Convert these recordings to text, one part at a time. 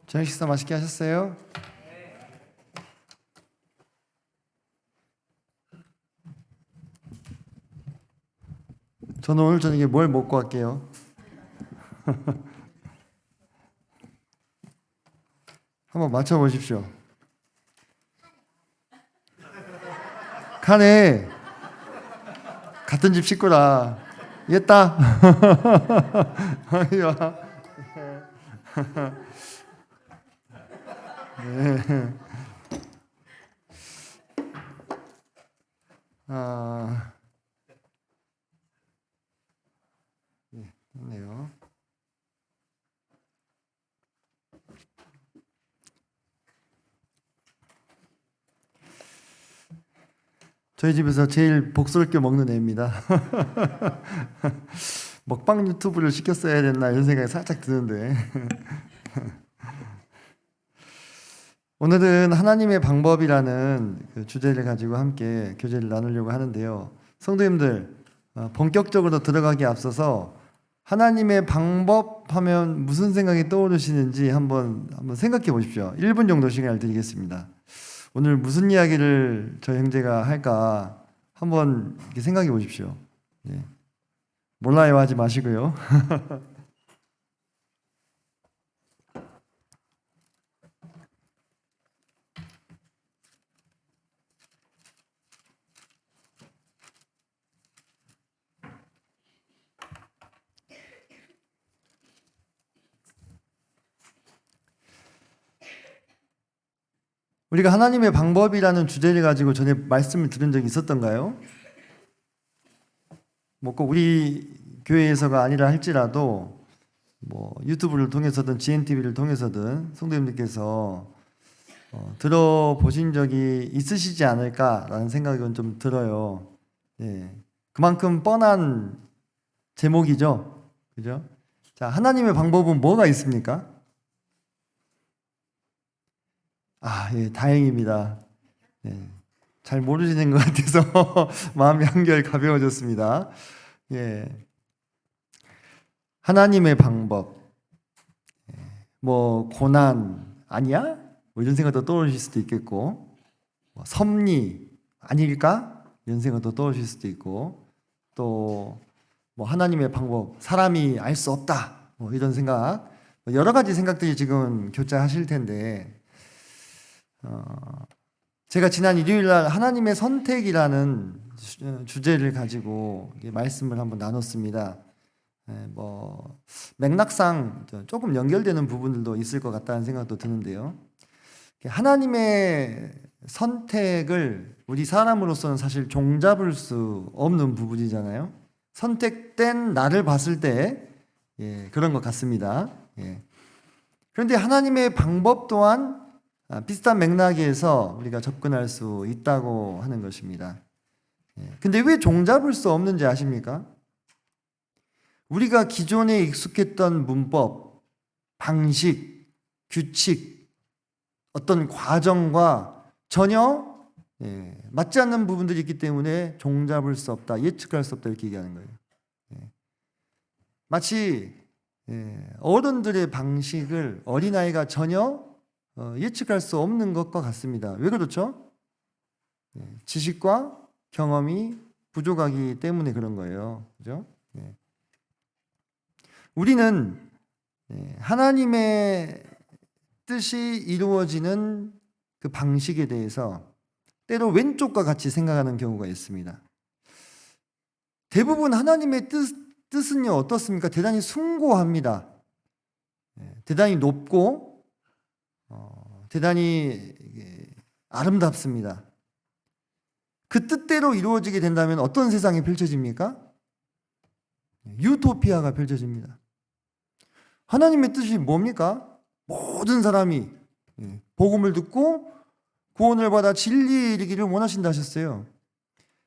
저녁 식사 맛있게 하셨어요? 저는 오늘 저녁에 뭘 먹고 갈게요? 한번 맞춰보십시오. 카네 같은 집 식구라 얘다. 네. 네요. 저희 집에서 제일 복스럽게 먹는 애입니다. 먹방 유튜브를 시켰어야 됐나 이런 생각이 살짝 드는데 오늘은 하나님의 방법이라는 그 주제를 가지고 함께 교제를 나누려고 하는데요. 성도님들, 본격적으로 들어가기 앞서서 하나님의 방법 하면 무슨 생각이 떠오르시는지 한번 생각해 보십시오. 1분 정도 시간을 드리겠습니다. 오늘 무슨 이야기를 저 형제가 할까 한번 이렇게 생각해 보십시오. 예. 몰라요 하지 마시고요. 우리가 하나님의 방법이라는 주제를 가지고 전에 말씀을 들은 적이 있었던가요? 뭐 꼭 우리 교회에서가 아니라 할지라도 뭐 유튜브를 통해서든 GNTV를 통해서든 성도님들께서 들어보신 적이 있으시지 않을까라는 생각은 좀 들어요. 예. 그만큼 뻔한 제목이죠. 그죠? 자, 하나님의 방법은 뭐가 있습니까? 예, 다행입니다. 예, 잘 모르시는 것 같아서 마음이 한결 가벼워졌습니다. 예, 하나님의 방법, 뭐 고난 아니야? 뭐 이런 생각도 떠오르실 수도 있겠고, 뭐 섭리 아닐까? 이런 생각도 떠오르실 수도 있고, 또 뭐 하나님의 방법, 사람이 알 수 없다. 뭐 이런 생각, 여러 가지 생각들이 지금 교차하실 텐데. 제가 지난 일요일 날 하나님의 선택이라는 주제를 가지고 말씀을 한번 나눴습니다. 뭐 맥락상 조금 연결되는 부분들도 있을 것 같다는 생각도 드는데요. 하나님의 선택을 우리 사람으로서는 사실 종잡을 수 없는 부분이잖아요. 선택된 나를 봤을 때 그런 것 같습니다. 그런데 하나님의 방법 또한 비슷한 맥락에서 우리가 접근할 수 있다고 하는 것입니다. 근데 왜 종잡을 수 없는지 아십니까? 우리가 기존에 익숙했던 문법, 방식, 규칙, 어떤 과정과 전혀 맞지 않는 부분들이 있기 때문에 종잡을 수 없다, 예측할 수 없다 이렇게 얘기하는 거예요. 마치 어른들의 방식을 어린아이가 전혀 예측할 수 없는 것과 같습니다. 왜 그렇죠? 지식과 경험이 부족하기 때문에 그런 거예요. 그죠? 우리는 하나님의 뜻이 이루어지는 그 방식에 대해서 때로 왼쪽과 같이 생각하는 경우가 있습니다. 대부분 하나님의 뜻은요, 어떻습니까? 대단히 숭고합니다. 대단히 높고 대단히 아름답습니다. 그 뜻대로 이루어지게 된다면 어떤 세상이 펼쳐집니까? 유토피아가 펼쳐집니다. 하나님의 뜻이 뭡니까? 모든 사람이 복음을 듣고 구원을 받아 진리에 이르기를 원하신다 하셨어요.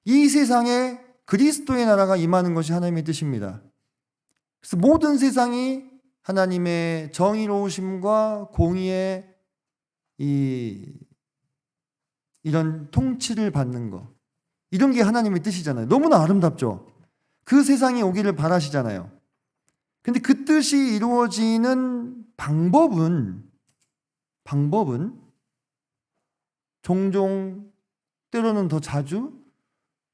이 세상에 그리스도의 나라가 임하는 것이 하나님의 뜻입니다. 그래서 모든 세상이 하나님의 정의로우심과 공의의 이런 통치를 받는 것, 이런 게 하나님의 뜻이잖아요. 너무나 아름답죠. 그 세상이 오기를 바라시잖아요. 근데 그 뜻이 이루어지는 방법은 방법은 종종, 때로는 더 자주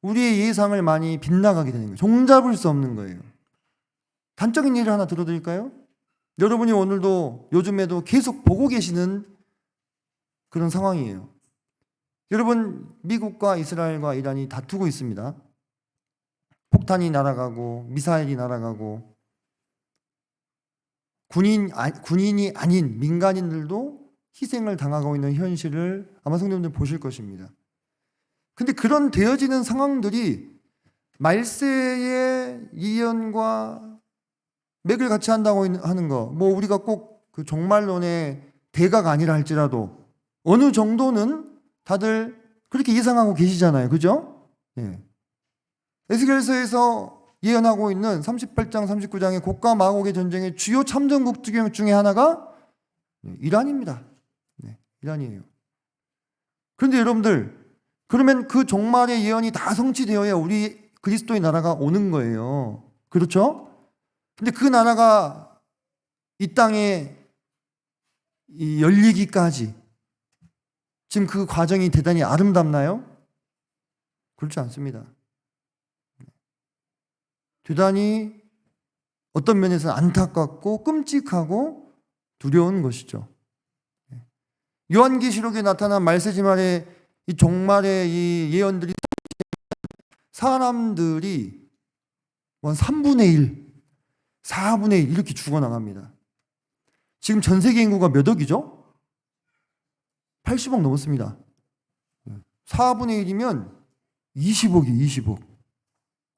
우리의 예상을 많이 빗나가게 되는 거예요. 종잡을 수 없는 거예요. 단적인 예를 하나 들어드릴까요? 여러분이 오늘도 요즘에도 계속 보고 계시는 그런 상황이에요. 여러분, 미국과 이스라엘과 이란이 다투고 있습니다. 폭탄이 날아가고 미사일이 날아가고 군인이 아닌 민간인들도 희생을 당하고 있는 현실을 아마 성도님들 보실 것입니다. 근데 그런 되어지는 상황들이 말세의 예언과 맥을 같이 한다고 하는 거, 뭐 우리가 꼭 그 종말론의 대가가 아니라 할지라도 어느 정도는 다들 그렇게 예상하고 계시잖아요. 그죠? 예. 에스겔서에서 예언하고 있는 38장, 39장의 곡과 마곡의 전쟁의 주요 참전국 중에 하나가 이란입니다. 네, 이란이에요. 그런데 여러분들, 그러면 그 종말의 예언이 다 성취되어야 우리 그리스도의 나라가 오는 거예요. 그렇죠? 근데 그 나라가 이 땅에 열리기까지 지금 그 과정이 대단히 아름답나요? 그렇지 않습니다. 대단히 어떤 면에서는 안타깝고 끔찍하고 두려운 것이죠. 요한계시록에 나타난 말세지말의 이 종말의 이 예언들이 사람들이 한 3분의 1, 4분의 1 이렇게 죽어나갑니다. 지금 전 세계 인구가 몇 억이죠? 80억 넘었습니다. 4분의 1이면 20억이 20억.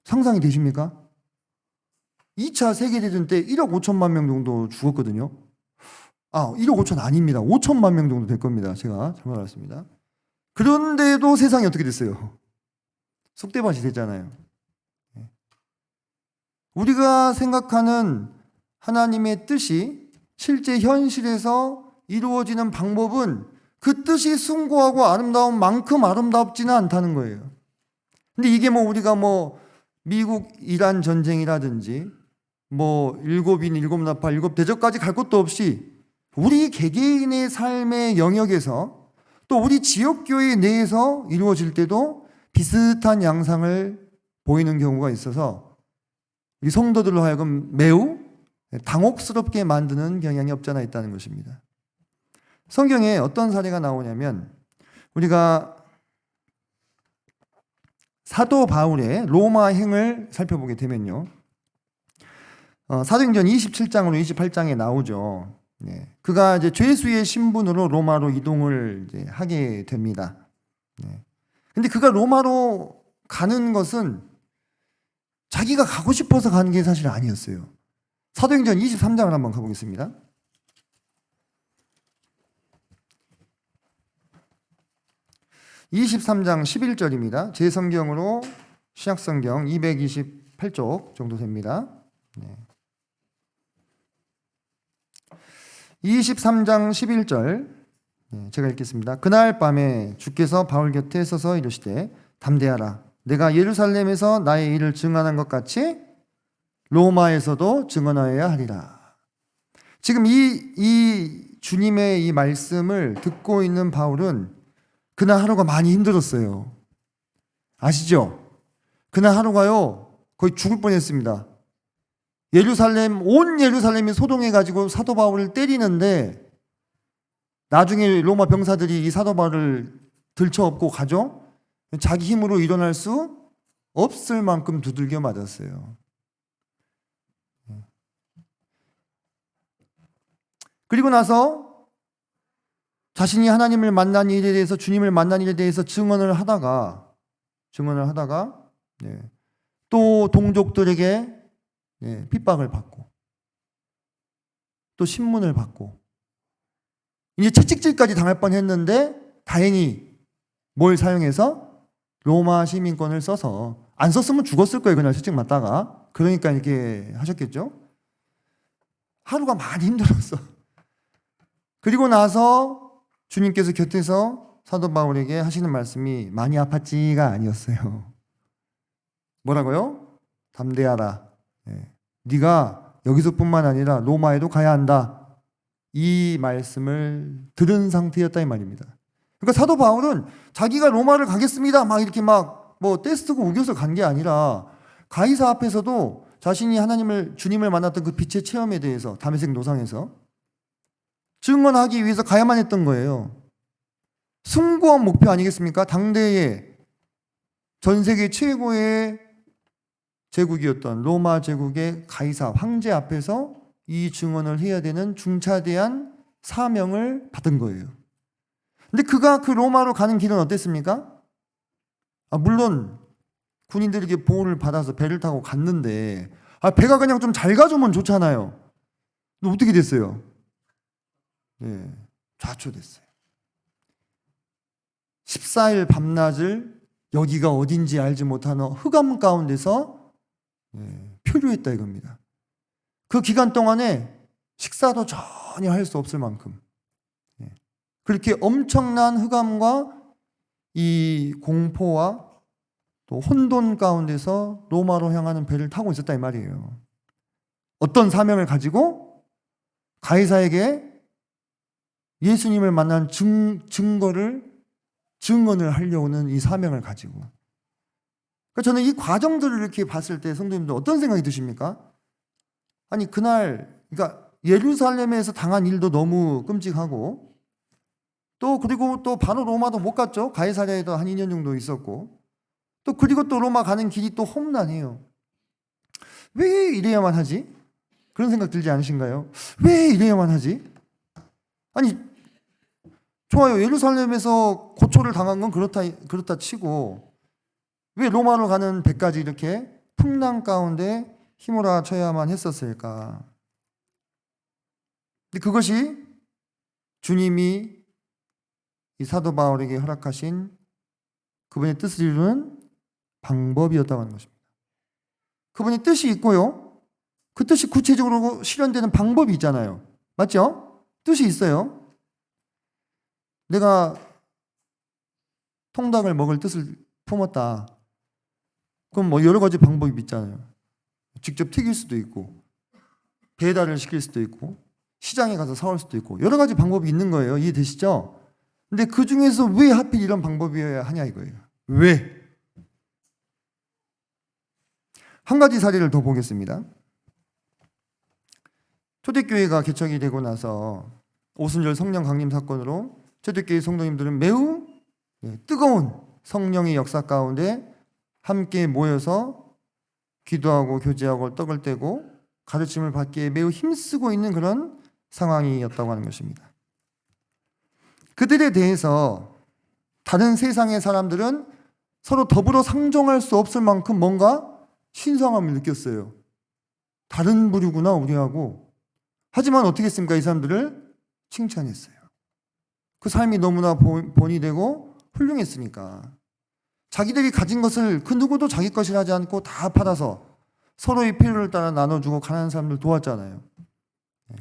상상이 되십니까? 2차 세계대전 때 1억 5천만 명 정도 죽었거든요. 1억 5천 아닙니다. 5천만 명 정도 될 겁니다. 제가 잘못 알았습니다. 그런데도 세상이 어떻게 됐어요? 속대밭이 됐잖아요. 우리가 생각하는 하나님의 뜻이 실제 현실에서 이루어지는 방법은 그 뜻이 숭고하고 아름다운 만큼 아름답지는 않다는 거예요. 근데 이게 우리가 미국 이란 전쟁이라든지 일곱인, 일곱나팔, 일곱대접까지 갈 것도 없이 우리 개개인의 삶의 영역에서 또 우리 지역교회 내에서 이루어질 때도 비슷한 양상을 보이는 경우가 있어서 우리 성도들로 하여금 매우 당혹스럽게 만드는 경향이 없지 않아 있다는 것입니다. 성경에 어떤 사례가 나오냐면 우리가 사도 바울의 로마 행을 살펴보게 되면요. 사도행전 27장으로 28장에 나오죠. 네. 그가 이제 죄수의 신분으로 로마로 이동을 이제 하게 됩니다. 네. 근데 그가 로마로 가는 것은 자기가 가고 싶어서 가는 게 사실 아니었어요. 사도행전 23장을 한번 가보겠습니다. 23장 11절입니다. 제 성경으로 신약성경 228쪽 정도 됩니다. 네. 23장 11절 제가 읽겠습니다. 그날 밤에 주께서 바울 곁에 서서 이르시되 담대하라. 내가 예루살렘에서 나의 일을 증언한 것 같이 로마에서도 증언하여야 하리라. 지금 이 주님의 이 말씀을 듣고 있는 바울은 그날 하루가 많이 힘들었어요. 아시죠? 그날 하루가요 거의 죽을 뻔했습니다. 온 예루살렘이 소동해가지고 사도 바울을 때리는데 나중에 로마 병사들이 이 사도 바울을 들쳐업고 가죠. 자기 힘으로 일어날 수 없을 만큼 두들겨 맞았어요. 그리고 나서 자신이 하나님을 만난 일에 대해서, 주님을 만난 일에 대해서 증언을 하다가 또 동족들에게 핍박을 받고 또 신문을 받고 이제 채찍질까지 당할 뻔했는데 다행히 뭘 사용해서 로마 시민권을 써서, 안 썼으면 죽었을 거예요. 그날 채찍 맞다가. 그러니까 이렇게 하셨겠죠. 하루가 많이 힘들었어. 그리고 나서 주님께서 곁에서 사도 바울에게 하시는 말씀이 많이 아팠지가 아니었어요. 뭐라고요? 담대하라. 네가 여기서뿐만 아니라 로마에도 가야 한다. 이 말씀을 들은 상태였다 이 말입니다. 그러니까 사도 바울은 자기가 로마를 가겠습니다 막 이렇게 막 뭐 떼쓰고 우겨서 간 게 아니라 가이사 앞에서도 자신이 주님을 만났던 그 빛의 체험에 대해서 다메섹 노상에서 증언하기 위해서 가야만 했던 거예요. 숭고한 목표 아니겠습니까? 당대의 전 세계 최고의 제국이었던 로마 제국의 가이사 황제 앞에서 이 증언을 해야 되는 중차대한 사명을 받은 거예요. 근데 그가 그 로마로 가는 길은 어땠습니까? 물론 군인들에게 보호를 받아서 배를 타고 갔는데 배가 그냥 좀 잘 가주면 좋잖아요. 근데 어떻게 됐어요? 예, 좌초됐어요. 14일 밤낮을 여기가 어딘지 알지 못하는 흑암 가운데서 표류했다 이겁니다. 그 기간 동안에 식사도 전혀 할 수 없을 만큼 그렇게 엄청난 흑암과 이 공포와 또 혼돈 가운데서 로마로 향하는 배를 타고 있었다 이 말이에요. 어떤 사명을 가지고 가이사에게 예수님을 만난 증언을 하려는 이 사명을 가지고. 그러니까 저는 이 과정들을 이렇게 봤을 때 성도님들 어떤 생각이 드십니까? 아니 그날 그러니까 예루살렘에서 당한 일도 너무 끔찍하고 그리고 또 바로 로마도 못 갔죠. 가이사랴에도 한 2년 정도 있었고 그리고 또 로마 가는 길이 또 험난해요. 왜 이래야만 하지? 그런 생각 들지 않으신가요? 왜 이래야만 하지? 아니 좋아요. 예루살렘에서 고초를 당한 건 그렇다 치고 왜 로마로 가는 배까지 이렇게 풍랑 가운데 힘으로 쳐야만 했었을까? 근데 그것이 주님이 이 사도 바울에게 허락하신 그분의 뜻을 이루는 방법이었다고 하는 것입니다. 그분의 뜻이 있고요. 그 뜻이 구체적으로 실현되는 방법이 있잖아요. 맞죠? 뜻이 있어요. 내가 통닭을 먹을 뜻을 품었다. 그럼 뭐 여러 가지 방법이 있잖아요. 직접 튀길 수도 있고, 배달을 시킬 수도 있고, 시장에 가서 사올 수도 있고, 여러 가지 방법이 있는 거예요. 이해되시죠? 근데 그 중에서 왜 하필 이런 방법이어야 하냐 이거예요. 왜? 한 가지 사례를 더 보겠습니다. 초대교회가 개척이 되고 나서 오순절 성령 강림 사건으로 초대교회 성도님들은 매우 뜨거운 성령의 역사 가운데 함께 모여서 기도하고 교제하고 떡을 떼고 가르침을 받기에 매우 힘쓰고 있는 그런 상황이었다고 하는 것입니다. 그들에 대해서 다른 세상의 사람들은 서로 더불어 상종할 수 없을 만큼 뭔가 신성함을 느꼈어요. 다른 부류구나 우리하고. 하지만 어떻게 했습니까? 이 사람들을 칭찬했어요. 그 삶이 너무나 본이 되고 훌륭했으니까. 자기들이 가진 것을 그 누구도 자기 것이라 하지 않고 다 팔아서 서로의 필요를 따라 나눠주고 가난한 사람들 도왔잖아요.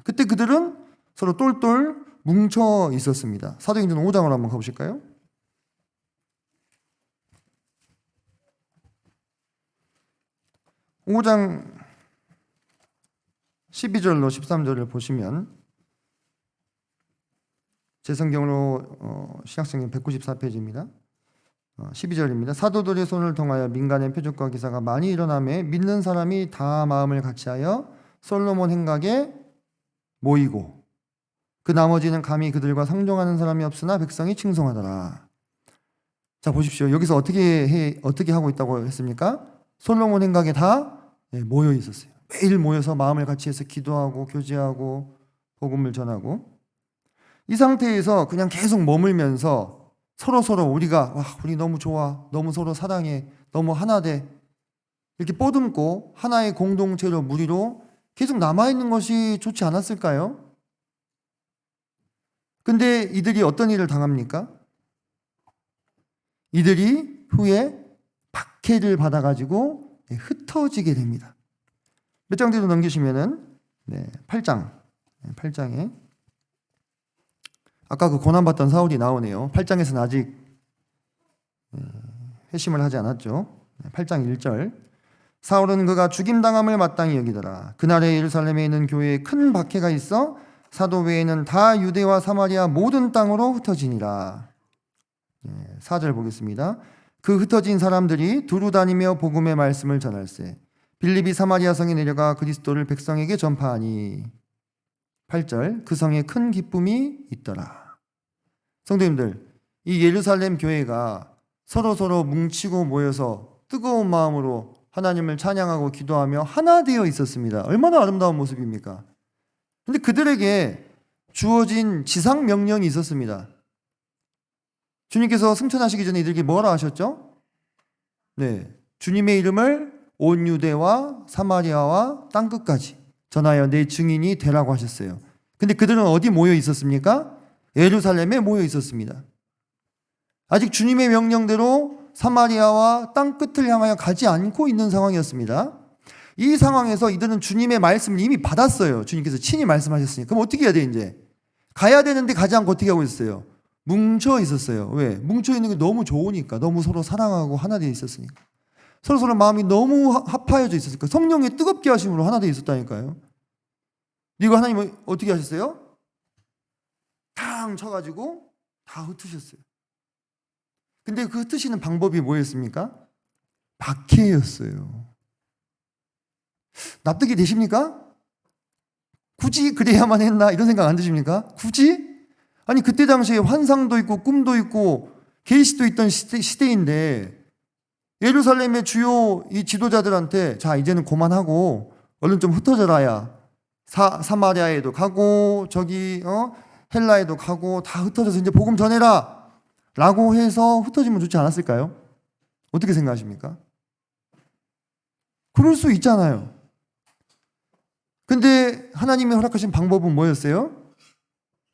그때 그들은 서로 똘똘 뭉쳐 있었습니다. 사도행전 5장으로 한번 가보실까요? 5장 12절로 13절을 보시면 제 성경으로 신약성경 194페이지입니다. 12절입니다. 사도들의 손을 통하여 민간의 표적과 기사가 많이 일어나매 믿는 사람이 다 마음을 같이하여 솔로몬 행각에 모이고 그 나머지는 감히 그들과 상종하는 사람이 없으나 백성이 칭송하더라. 자 보십시오. 여기서 어떻게 하고 있다고 했습니까? 솔로몬 행각에 다 모여 있었어요. 매일 모여서 마음을 같이 해서 기도하고 교제하고 복음을 전하고 이 상태에서 그냥 계속 머물면서 서로 우리가 우리 너무 좋아, 너무 서로 사랑해, 너무 하나 돼 이렇게 뽀듬고 하나의 공동체로 무리로 계속 남아있는 것이 좋지 않았을까요? 근데 이들이 어떤 일을 당합니까? 이들이 후에 박해를 받아가지고 흩어지게 됩니다. 몇 장 뒤로 넘기시면은 8장에 아까 그 고난받던 사울이 나오네요. 8장에서는 아직 회심을 하지 않았죠. 8장 1절 사울은 그가 죽임당함을 마땅히 여기더라. 그날에 예루살렘에 있는 교회에 큰 박해가 있어 사도 외에는 다 유대와 사마리아 모든 땅으로 흩어지니라. 4절 보겠습니다. 그 흩어진 사람들이 두루 다니며 복음의 말씀을 전할세 빌립이 사마리아 성에 내려가 그리스도를 백성에게 전파하니. 8절 그 성에 큰 기쁨이 있더라. 성도님들, 이 예루살렘 교회가 서로 뭉치고 모여서 뜨거운 마음으로 하나님을 찬양하고 기도하며 하나 되어 있었습니다. 얼마나 아름다운 모습입니까? 근데 그들에게 주어진 지상 명령이 있었습니다. 주님께서 승천하시기 전에 이들에게 뭐라 하셨죠? 네, 주님의 이름을 온 유대와 사마리아와 땅끝까지 전하여 내 증인이 되라고 하셨어요. 근데 그들은 어디 모여 있었습니까? 예루살렘에 모여 있었습니다. 아직 주님의 명령대로 사마리아와 땅끝을 향하여 가지 않고 있는 상황이었습니다. 이 상황에서 이들은 주님의 말씀을 이미 받았어요. 주님께서 친히 말씀하셨으니까. 그럼 어떻게 해야 돼 이제? 가야 되는데 가지 않고 어떻게 하고 있었어요? 뭉쳐 있었어요. 왜? 뭉쳐 있는 게 너무 좋으니까. 너무 서로 사랑하고 하나 되어 있었으니까. 서로 마음이 너무 합하여져 있었으니까. 성령의 뜨겁게 하심으로 하나 되어 있었다니까요. 이거 하나님은 어떻게 하셨어요? 탕 쳐가지고 다 흩으셨어요. 근데 그 흩으시는 방법이 뭐였습니까? 박해였어요. 납득이 되십니까? 굳이 그래야만 했나? 이런 생각 안 드십니까? 굳이? 아니 그때 당시에 환상도 있고 꿈도 있고 계시도 있던 시대인데 예루살렘의 주요 이 지도자들한테 자 이제는 그만하고 얼른 좀 흩어져라야 사마리아에도 가고 저기 헬라에도 가고 다 흩어져서 이제 복음 전해라 라고 해서 흩어지면 좋지 않았을까요? 어떻게 생각하십니까? 그럴 수 있잖아요. 근데 하나님이 허락하신 방법은 뭐였어요?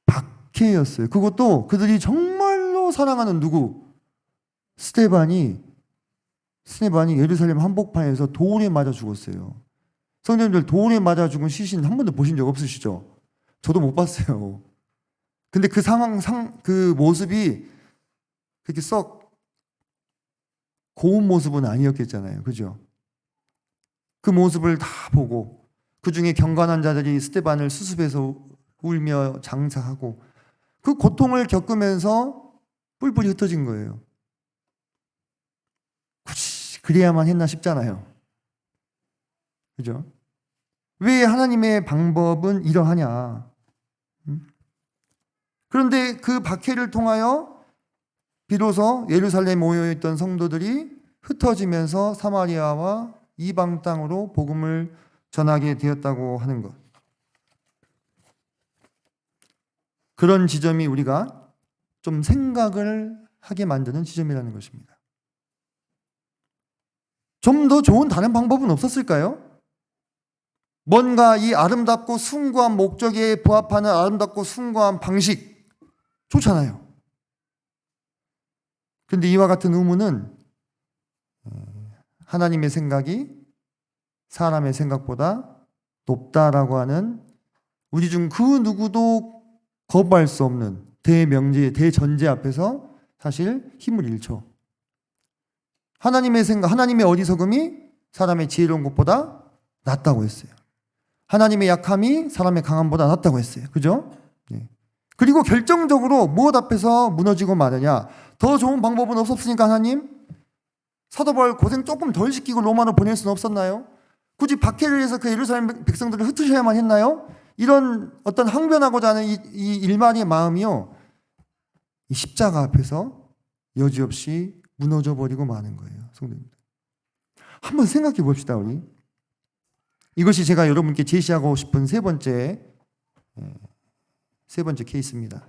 박해였어요. 그것도 그들이 정말로 사랑하는 누구? 스데반이 예루살렘 한복판에서 돌에 맞아 죽었어요. 성도님들 돌에 맞아 죽은 시신 한 번도 보신 적 없으시죠? 저도 못 봤어요. 근데 그 상황, 그 모습이 그렇게 썩 고운 모습은 아니었겠잖아요. 그죠? 그 모습을 다 보고 그 중에 경건한 자들이 스데반을 수습해서 울며 장사하고 그 고통을 겪으면서 뿔뿔이 흩어진 거예요. 굳이 그래야만 했나 싶잖아요. 그죠? 왜 하나님의 방법은 이러하냐? 그런데 그 박해를 통하여 비로소 예루살렘에 모여있던 성도들이 흩어지면서 사마리아와 이방 땅으로 복음을 전하게 되었다고 하는 것. 그런 지점이 우리가 좀 생각을 하게 만드는 지점이라는 것입니다. 좀 더 좋은 다른 방법은 없었을까요? 뭔가 이 아름답고 숭고한 목적에 부합하는 아름답고 숭고한 방식 좋잖아요. 그런데 이와 같은 의무는 하나님의 생각이 사람의 생각보다 높다라고 하는 우리 중 그 누구도 거부할 수 없는 대명제, 대전제 앞에서 사실 힘을 잃죠. 하나님의 생각, 하나님의 어리석음이 사람의 지혜로운 것보다 낫다고 했어요. 하나님의 약함이 사람의 강함보다 낫다고 했어요. 그죠? 네. 그리고 결정적으로 무엇 앞에서 무너지고 마느냐? 더 좋은 방법은 없었으니까 하나님? 사도 바울 고생 조금 덜 시키고 로마로 보낼 수는 없었나요? 굳이 박해를 해서 그 예루살렘 백성들을 흩으셔야만 했나요? 이런 어떤 항변하고자 하는 이 일만의 마음이요, 이 십자가 앞에서 여지없이 무너져 버리고 마는 거예요. 성도님들, 한번 생각해 봅시다. 우리 이것이 제가 여러분께 제시하고 싶은 세 번째 케이스입니다.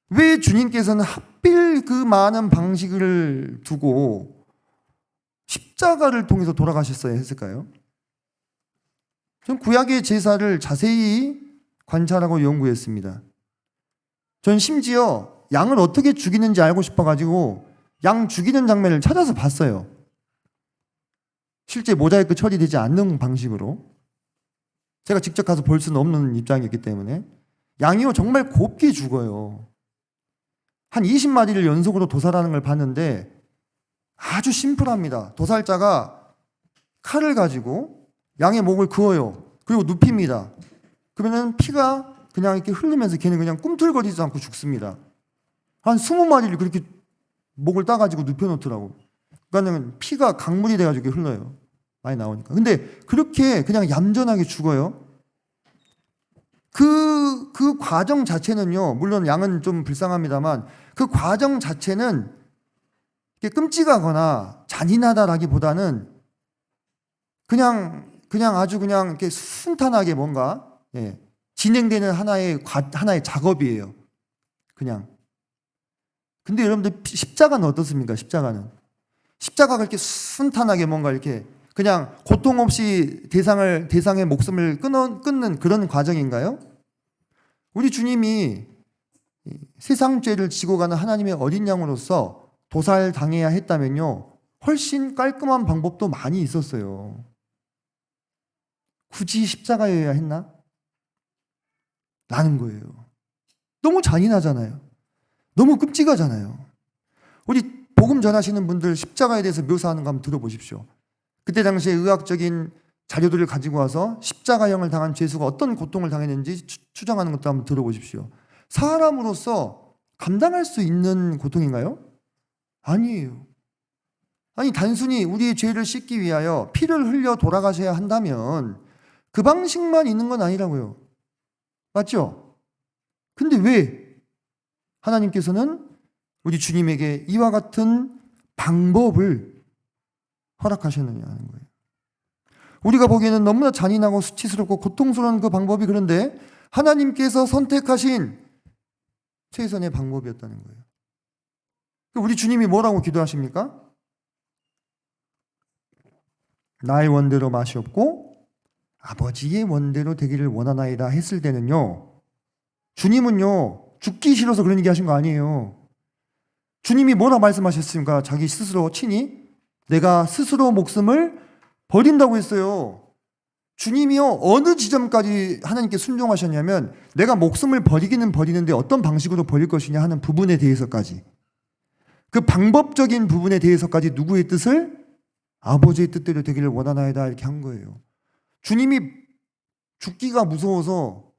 왜 주님께서는 하필 그 많은 방식을 두고 십자가를 통해서 돌아가셨어야 했을까요? 전 구약의 제사를 자세히 관찰하고 연구했습니다. 전 심지어 양을 어떻게 죽이는지 알고 싶어가지고 양 죽이는 장면을 찾아서 봤어요. 실제 모자이크 처리되지 않는 방식으로. 제가 직접 가서 볼 수는 없는 입장이었기 때문에. 양이요 정말 곱게 죽어요. 한 20마리를 연속으로 도살하는 걸 봤는데 아주 심플합니다. 도살자가 칼을 가지고 양의 목을 그어요. 그리고 눕힙니다. 그러면 피가 그냥 이렇게 흐르면서 걔는 그냥 꿈틀거리지 않고 죽습니다. 한 20마리를 그렇게 목을 따가지고 눕혀놓더라고. 그러니까 피가 강물이 돼가지고 흘러요. 많이 나오니까. 근데 그렇게 그냥 얌전하게 죽어요. 그 과정 자체는요, 물론 양은 좀 불쌍합니다만, 그 과정 자체는 끔찍하거나 잔인하다라기보다는 그냥 아주 그냥 이렇게 순탄하게 뭔가, 예, 진행되는 하나의 작업이에요. 그냥. 근데 여러분들 십자가는 어떻습니까? 십자가가 그렇게 순탄하게 뭔가 이렇게 그냥 고통 없이 대상의 목숨을 끊는 그런 과정인가요? 우리 주님이 세상 죄를 지고 가는 하나님의 어린 양으로서 도살당해야 했다면요, 훨씬 깔끔한 방법도 많이 있었어요. 굳이 십자가여야 했나? 라는 거예요. 너무 잔인하잖아요. 너무 끔찍하잖아요. 우리 복음 전하시는 분들 십자가에 대해서 묘사하는 거 한번 들어보십시오. 그때 당시에 의학적인 자료들을 가지고 와서 십자가형을 당한 죄수가 어떤 고통을 당했는지 추정하는 것도 한번 들어보십시오. 사람으로서 감당할 수 있는 고통인가요? 아니에요. 아니, 단순히 우리의 죄를 씻기 위하여 피를 흘려 돌아가셔야 한다면 그 방식만 있는 건 아니라고요. 맞죠? 근데 왜 하나님께서는 우리 주님에게 이와 같은 방법을 허락하셨느냐 하는 거예요. 우리가 보기에는 너무나 잔인하고 수치스럽고 고통스러운 그 방법이, 그런데 하나님께서 선택하신 최선의 방법이었다는 거예요. 우리 주님이 뭐라고 기도하십니까? 나의 원대로 마시옵고 아버지의 원대로 되기를 원하나이다 했을 때는요, 주님은요 죽기 싫어서 그런 얘기 하신 거 아니에요. 주님이 뭐라 말씀하셨습니까? 자기 스스로 친히 내가 스스로 목숨을 버린다고 했어요. 주님이요 어느 지점까지 하나님께 순종하셨냐면, 내가 목숨을 버리기는 버리는데 어떤 방식으로 버릴 것이냐 하는 부분에 대해서까지, 그 방법적인 부분에 대해서까지 누구의 뜻을? 아버지의 뜻대로 되기를 원하나이다 이렇게 한 거예요. 주님이 죽기가 무서워서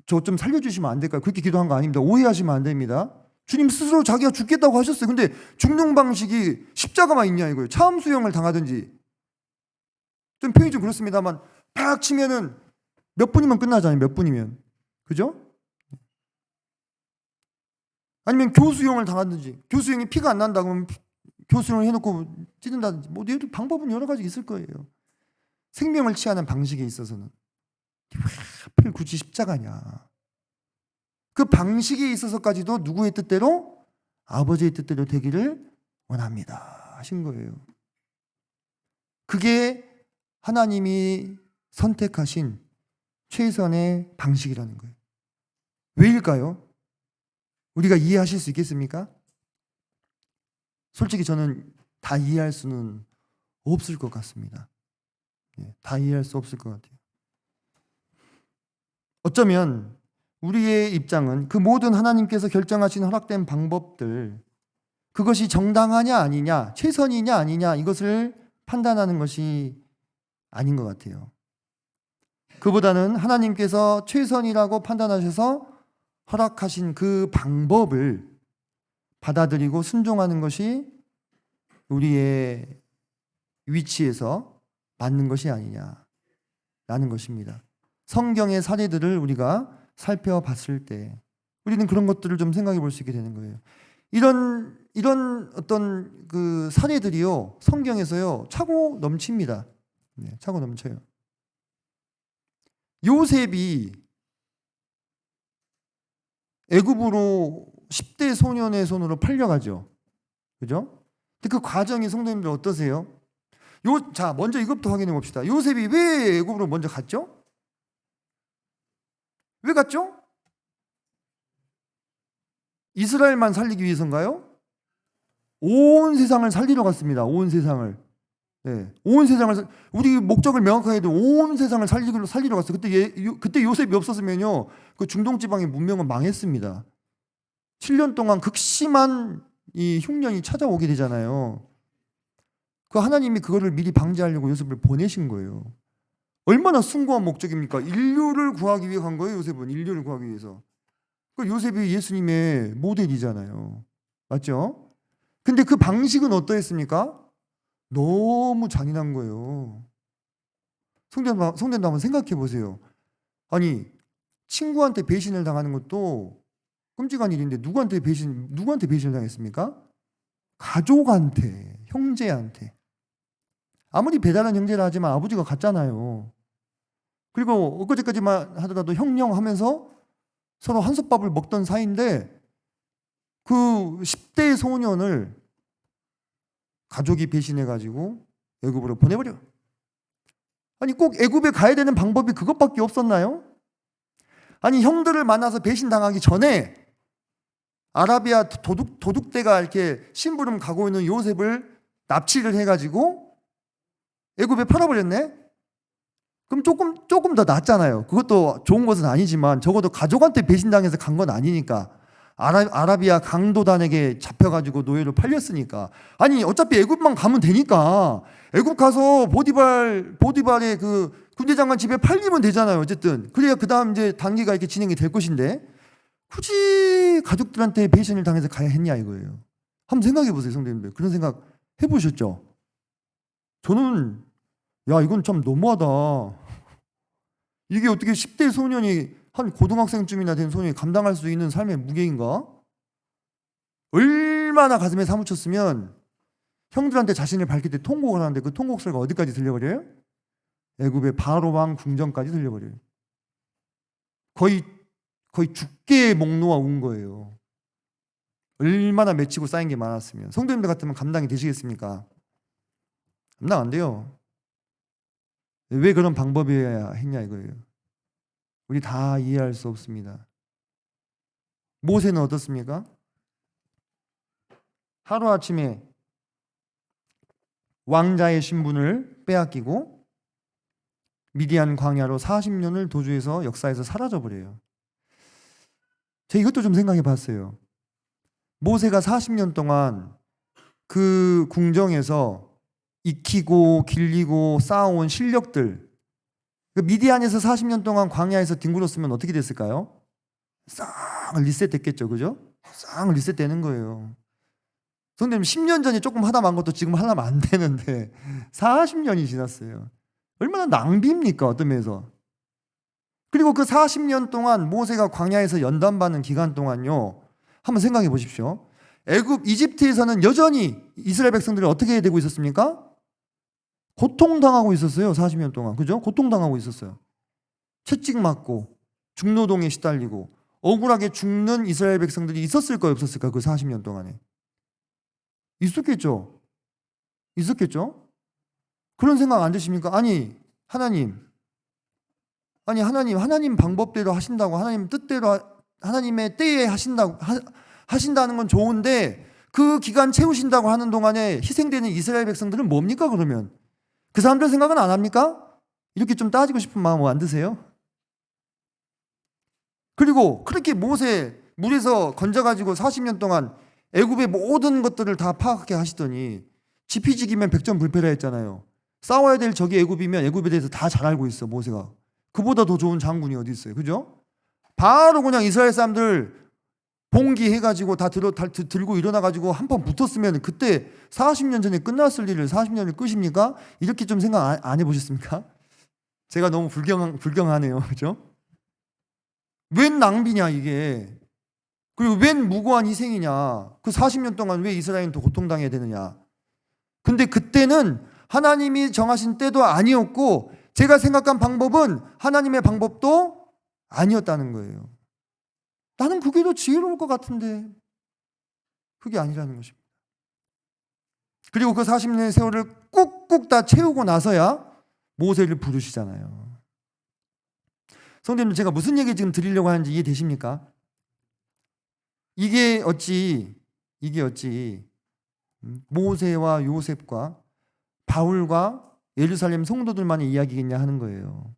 저 좀 살려주시면 안 될까요? 그렇게 기도한 거 아닙니다. 오해하시면 안 됩니다. 주님 스스로 자기가 죽겠다고 하셨어요. 근데 죽는 방식이 십자가만 있냐 이거예요. 차음수형을 당하든지, 좀 표현이 좀 그렇습니다만 팍 치면은 몇 분이면 끝나잖아요. 몇 분이면. 그죠? 아니면 교수형을 당하든지, 교수형이 피가 안 난다 그러면 교수형을 해놓고 찌른다든지, 뭐 방법은 여러 가지 있을 거예요. 생명을 취하는 방식에 있어서는. 왜 하필 굳이 십자가냐. 그 방식에 있어서까지도 누구의 뜻대로? 아버지의 뜻대로 되기를 원합니다 하신 거예요. 그게 하나님이 선택하신 최선의 방식이라는 거예요. 왜일까요? 우리가 이해하실 수 있겠습니까? 솔직히 저는 다 이해할 수는 없을 것 같습니다. 다 이해할 수 없을 것 같아요. 어쩌면 우리의 입장은 그 모든 하나님께서 결정하신 허락된 방법들, 그것이 정당하냐 아니냐, 최선이냐 아니냐, 이것을 판단하는 것이 아닌 것 같아요. 그보다는 하나님께서 최선이라고 판단하셔서 허락하신 그 방법을 받아들이고 순종하는 것이 우리의 위치에서 맞는 것이 아니냐라는 것입니다. 성경의 사례들을 우리가 살펴봤을 때 우리는 그런 것들을 좀 생각해 볼 수 있게 되는 거예요. 이런 어떤 그 사례들이요, 성경에서요 차고 넘칩니다. 차고 넘쳐요. 요셉이 애굽으로 10대 소년의 손으로 팔려가죠. 그죠? 근데 그 과정이 성도님들 어떠세요? 자, 먼저 이것부터 확인해 봅시다. 요셉이 왜 애굽으로 먼저 갔죠? 왜 갔죠? 이스라엘만 살리기 위해서인가요? 온 세상을 살리러 갔습니다. 온 세상을. 네, 온 세상을 우리 목적을 명확하게 해도 온 세상을 살리러 갔어요. 그때 요셉이 없었으면요, 그 중동 지방의 문명은 망했습니다. 7년 동안 극심한 이 흉년이 찾아오게 되잖아요. 그 하나님이 그거를 미리 방지하려고 요셉을 보내신 거예요. 얼마나 숭고한 목적입니까? 인류를 구하기 위해 간 거예요. 요셉은 인류를 구하기 위해서. 그 요셉이 예수님의 모델이잖아요. 맞죠? 근데 그 방식은 어떠했습니까? 너무 잔인한 거예요. 성도님도 한번 생각해 보세요. 아니, 친구한테 배신을 당하는 것도 끔찍한 일인데 누구한테 배신을 당했습니까? 가족한테, 형제한테. 아무리 배달한 형제라 하지만 아버지가 같잖아요. 그리고 엊그제까지만 하더라도 형령 하면서 서로 한솥밥을 먹던 사이인데 그 10대 소년을 가족이 배신해가지고 애굽으로 보내버려. 아니 꼭 애굽에 가야 되는 방법이 그것밖에 없었나요? 아니 형들을 만나서 배신당하기 전에 아라비아 도둑대가 이렇게 심부름 가고 있는 요셉을 납치를 해가지고 애굽에 팔아버렸네? 그럼 조금 더 낫잖아요. 그것도 좋은 것은 아니지만 적어도 가족한테 배신당해서 간 건 아니니까. 아라비아 강도단에게 잡혀가지고 노예로 팔렸으니까. 아니 어차피 애굽만 가면 되니까 애굽 가서 보디발의 그 군대장관 집에 팔리면 되잖아요. 어쨌든 그래야 그 다음 이제 단계가 이렇게 진행이 될 것인데 굳이 가족들한테 배신을 당해서 가야 했냐 이거예요. 한번 생각해 보세요, 성도님들. 그런 생각 해보셨죠? 저는 야 이건 참 너무하다. 이게 어떻게 10대 소년이 한 고등학생쯤이나 된 소년이 감당할 수 있는 삶의 무게인가? 얼마나 가슴에 사무쳤으면 형들한테 자신을 밝힐 때 통곡을 하는데 그 통곡 소리가 어디까지 들려버려요? 애굽의 바로 왕 궁전까지 들려버려요. 거의 죽게 목 놓아 운 거예요. 얼마나 맺히고 쌓인 게 많았으면. 성도님들 같으면 감당이 되시겠습니까? 감당 안 돼요. 왜 그런 방법이어야 했냐 이거예요. 우리 다 이해할 수 없습니다. 모세는 어떻습니까? 하루아침에 왕자의 신분을 빼앗기고 미디안 광야로 40년을 도주해서 역사에서 사라져버려요. 제가 이것도 좀 생각해 봤어요. 모세가 40년 동안 그 궁정에서 익히고 길리고 쌓아온 실력들, 미디안에서 40년 동안 광야에서 뒹굴었으면 어떻게 됐을까요? 싹 리셋됐겠죠, 그죠? 싹 리셋되는 거예요. 선생님 10년 전에 조금 하다 만 것도 지금 하려면 안 되는데 40년이 지났어요. 얼마나 낭비입니까, 어떤 면에서. 그리고 그 40년 동안 모세가 광야에서 연단받는 기간 동안요, 한번 생각해 보십시오. 이집트에서는 여전히 이스라엘 백성들이 어떻게 되고 있었습니까? 고통당하고 있었어요. 40년 동안. 그죠? 고통당하고 있었어요. 채찍 맞고 중노동에 시달리고 억울하게 죽는 이스라엘 백성들이 있었을까요? 없었을까요? 그 40년 동안에. 있었겠죠? 있었겠죠? 그런 생각 안 드십니까? 아니 하나님 방법대로 하신다고, 하나님 뜻대로, 하나님의 때에 하신다는 건 좋은데 그 기간 채우신다고 하는 동안에 희생되는 이스라엘 백성들은 뭡니까 그러면? 그 사람들 생각은 안 합니까? 이렇게 좀 따지고 싶은 마음 안 드세요? 그리고 그렇게 모세 물에서 건져가지고 40년 동안 애굽의 모든 것들을 다 파악하게 하시더니 지피지기면 백전불패라 했잖아요. 싸워야 될 적이 애굽이면 애굽에 대해서 다 잘 알고 있어 모세가. 그보다 더 좋은 장군이 어디 있어요, 그죠? 바로 그냥 이스라엘 사람들 봉기해가지고 다 들고 일어나가지고 한판 붙었으면 그때 40년 전에 끝났을 일을 40년을 끄십니까? 이렇게 좀 생각 안 해보셨습니까? 제가 너무 불경하네요, 그죠? 웬 낭비냐 이게. 그리고 웬 무고한 희생이냐. 그 40년 동안 왜 이스라엘은 더 고통당해야 되느냐. 근데 그때는 하나님이 정하신 때도 아니었고 제가 생각한 방법은 하나님의 방법도 아니었다는 거예요. 나는 그게 더 지혜로울 것 같은데 그게 아니라는 것입니다. 그리고 그 40년의 세월을 꾹꾹 다 채우고 나서야 모세를 부르시잖아요. 성도님들, 제가 무슨 얘기 지금 드리려고 하는지 이해되십니까? 이게 어찌 모세와 요셉과 바울과 예루살렘 성도들만의 이야기겠냐 하는 거예요.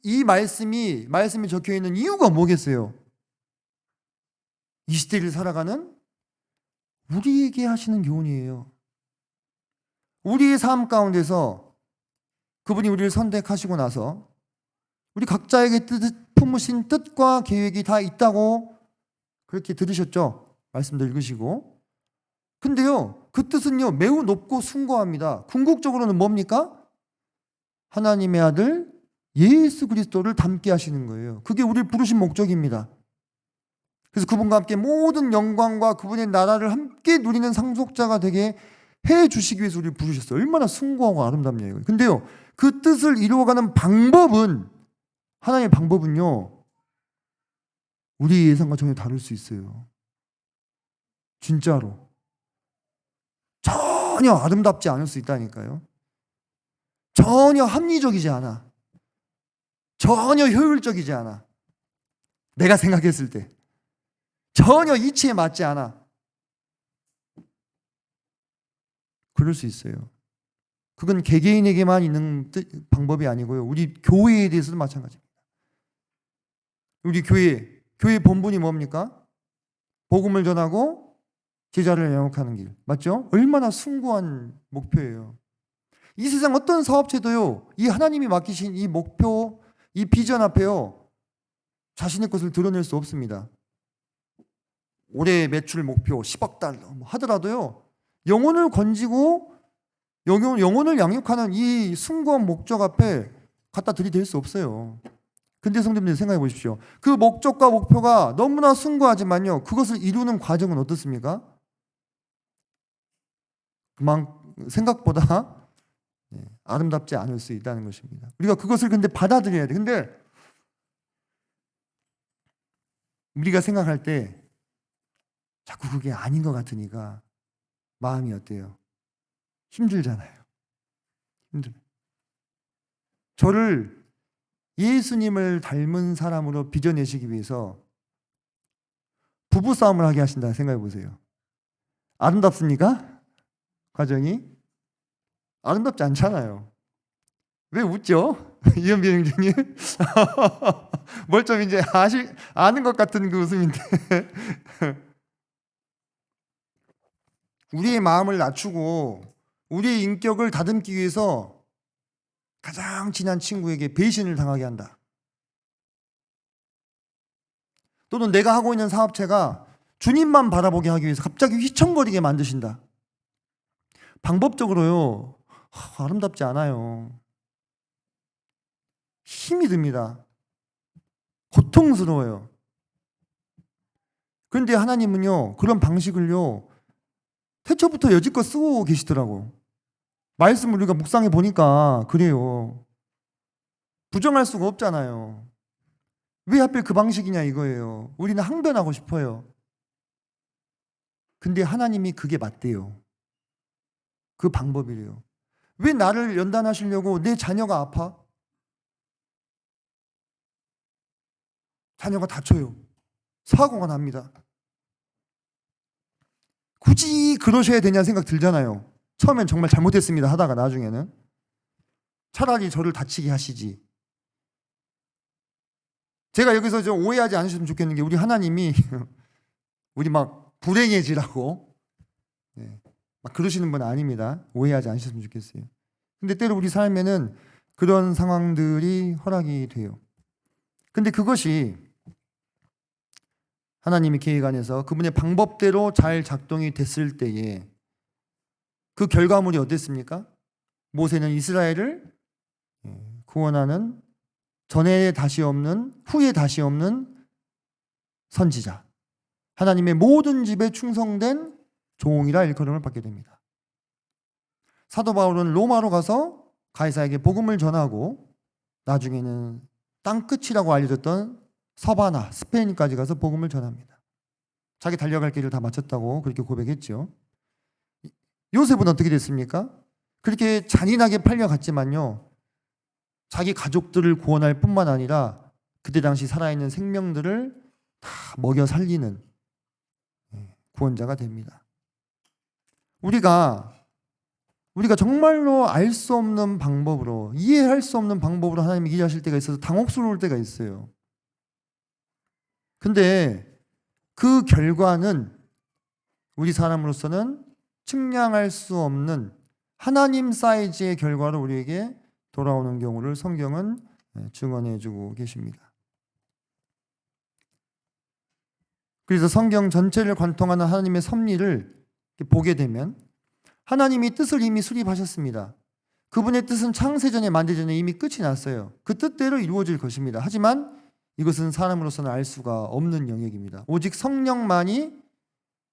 이 말씀이 적혀 있는 이유가 뭐겠어요? 이 시대를 살아가는 우리에게 하시는 교훈이에요. 우리의 삶 가운데서 그분이 우리를 선택하시고 나서 우리 각자에게 품으신 뜻과 계획이 다 있다고 그렇게 들으셨죠? 말씀도 읽으시고. 근데요, 그 뜻은요, 매우 높고 숭고합니다. 궁극적으로는 뭡니까? 하나님의 아들 예수 그리스도를 닮게 하시는 거예요. 그게 우리를 부르신 목적입니다. 그래서 그분과 함께 모든 영광과 그분의 나라를 함께 누리는 상속자가 되게 해 주시기 위해서 우리를 부르셨어요. 얼마나 숭고하고 아름답냐 이거예요. 근데요, 그 뜻을 이루어가는 방법은, 하나님의 방법은요, 우리 예상과 전혀 다를 수 있어요. 진짜로. 전혀 아름답지 않을 수 있다니까요. 전혀 합리적이지 않아. 전혀 효율적이지 않아. 내가 생각했을 때. 전혀 이치에 맞지 않아. 그럴 수 있어요. 그건 개개인에게만 있는 방법이 아니고요. 우리 교회에 대해서도 마찬가지입니다. 우리 교회 본분이 뭡니까? 복음을 전하고 제자를 영역하는 길. 맞죠? 얼마나 숭고한 목표예요. 이 세상 어떤 사업체도요, 이 하나님이 맡기신 이 목표, 이 비전 앞에요, 자신의 것을 드러낼 수 없습니다. 올해 매출 목표 10억 달러 하더라도요, 영혼을 건지고 영혼을 양육하는 이 숭고한 목적 앞에 갖다 들이댈 수 없어요. 근데 성도님들 생각해 보십시오. 그 목적과 목표가 너무나 숭고하지만요, 그것을 이루는 과정은 어떻습니까? 생각보다 아름답지 않을 수 있다는 것입니다. 우리가 그것을 근데 받아들여야 돼. 근데 우리가 생각할 때 자꾸 그게 아닌 것 같으니까 마음이 어때요? 힘들잖아요. 힘들어요. 저를 예수님을 닮은 사람으로 빚어내시기 위해서 부부싸움을 하게 하신다 생각해 보세요. 아름답습니까? 과정이? 아름답지 않잖아요. 왜 웃죠? 이현비 형제님? 뭘 좀 이제 아는 것 같은 그 웃음인데. 우리의 마음을 낮추고 우리의 인격을 다듬기 위해서 가장 친한 친구에게 배신을 당하게 한다. 또는 내가 하고 있는 사업체가 주님만 바라보게 하기 위해서 갑자기 휘청거리게 만드신다. 방법적으로요, 아름답지 않아요. 힘이 듭니다. 고통스러워요. 그런데 하나님은요, 그런 방식을요, 태초부터 여지껏 쓰고 계시더라고. 말씀을 우리가 묵상해 보니까 그래요. 부정할 수가 없잖아요. 왜 하필 그 방식이냐 이거예요. 우리는 항변하고 싶어요. 근데 하나님이 그게 맞대요. 그 방법이래요. 왜 나를 연단하시려고 내 자녀가 아파? 자녀가 다쳐요. 사고가 납니다. 굳이 그러셔야 되냐 생각 들잖아요. 처음엔 정말 잘못했습니다 하다가 나중에는 차라리 저를 다치게 하시지. 제가 여기서 좀 오해하지 않으셨으면 좋겠는 게, 우리 하나님이 우리 막 불행해지라고 막 그러시는 분 아닙니다. 오해하지 않으셨으면 좋겠어요. 근데 때로 우리 삶에는 그런 상황들이 허락이 돼요. 근데 그것이 하나님의 계획 안에서 그분의 방법대로 잘 작동이 됐을 때에 그 결과물이 어땠습니까? 모세는 이스라엘을 구원하는 전에 다시 없는, 후에 다시 없는 선지자, 하나님의 모든 집에 충성된 종이라 일컬음을 받게 됩니다. 사도 바울은 로마로 가서 가이사에게 복음을 전하고 나중에는 땅끝이라고 알려졌던 서바나, 스페인까지 가서 복음을 전합니다. 자기 달려갈 길을 다 마쳤다고 그렇게 고백했죠. 요셉은 어떻게 됐습니까? 그렇게 잔인하게 팔려갔지만요, 자기 가족들을 구원할 뿐만 아니라 그때 당시 살아있는 생명들을 다 먹여 살리는 구원자가 됩니다. 우리가 정말로 알 수 없는 방법으로, 이해할 수 없는 방법으로 하나님이 일하실 때가 있어서 당혹스러울 때가 있어요. 근데 그 결과는 우리 사람으로서는 측량할 수 없는 하나님 사이즈의 결과를 우리에게 돌아오는 경우를 성경은 증언해 주고 계십니다. 그래서 성경 전체를 관통하는 하나님의 섭리를 보게 되면 하나님이 뜻을 이미 수립하셨습니다. 그분의 뜻은 창세전에 만들전에 이미 끝이 났어요. 그 뜻대로 이루어질 것입니다. 하지만 이것은 사람으로서는 알 수가 없는 영역입니다. 오직 성령만이